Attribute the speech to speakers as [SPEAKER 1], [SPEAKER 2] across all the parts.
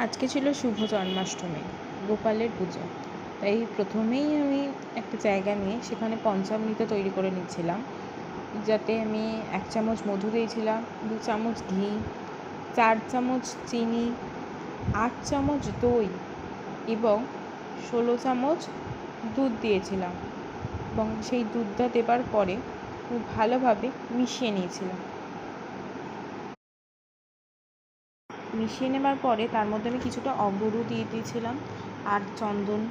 [SPEAKER 1] আজকে ছিল শুভ জন্মাষ্টমী, গোপালের পুজো। তাই প্রথমেই আমি একটা জায়গা নিয়ে সেখানে পঞ্চামৃত তৈরি করে নিচ্ছিলাম, যাতে আমি 1 চামচ মধু দিয়েছিলাম, 2 চামচ ঘি, 4 চামচ চিনি, 8 চামচ দই এবং 16 চামচ দুধ দিয়েছিলাম এবং সেই দুধটা দেবার পরে খুব ভালোভাবে মিশিয়ে নিয়েছিলাম। মিশিয়ে নেবার পরে তার মধ্যে আমি কিছুটা অগরু দিয়ে দিয়েছিলাম আর চন্দন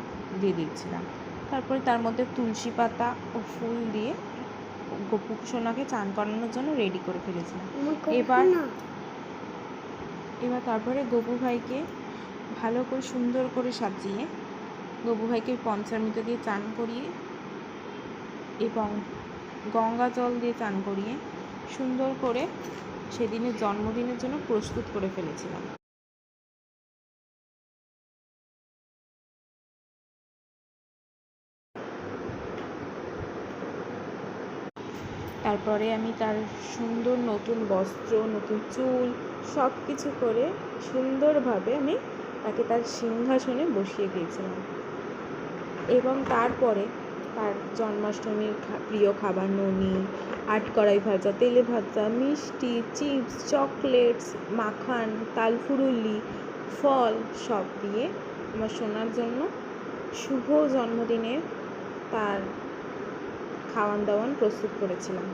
[SPEAKER 1] দিয়ে দিয়েছিলাম। তারপরে তার মধ্যে তুলসী পাতা ও ফুল দিয়ে গপু সোনাকে চান করানোর জন্য রেডি করে ফেলেছিলাম। এবার তারপরে গপু ভাইকে ভালো করে সুন্দর করে সাজিয়ে গপু ভাইকে পঞ্চামৃত দিয়ে চান করিয়ে এবং গঙ্গা জল দিয়ে চান করিয়ে সুন্দর করে সেদিনের জন্মদিনের জন্য প্রস্তুত করে ফেলেছিলাম। তারপরে আমি তার সুন্দর নতুন বস্ত্র, নতুন চুল সব কিছু করে সুন্দরভাবে আমি তাকে তার সিংহাসনে বসিয়ে দিয়েছিলাম এবং তারপরে তার জন্মাষ্টমীর প্রিয় খাবার ননি, আটকড়াই ভাজা, তেলে ভাজা, মিষ্টি, চিপস, চকলেটস, মাখান, তালফুরুলি, ফল সব দিয়ে আমার সোনার জন্য শুভ জন্মদিনে তার খাওয়ান দাওয়ান প্রস্তুত করেছিলাম।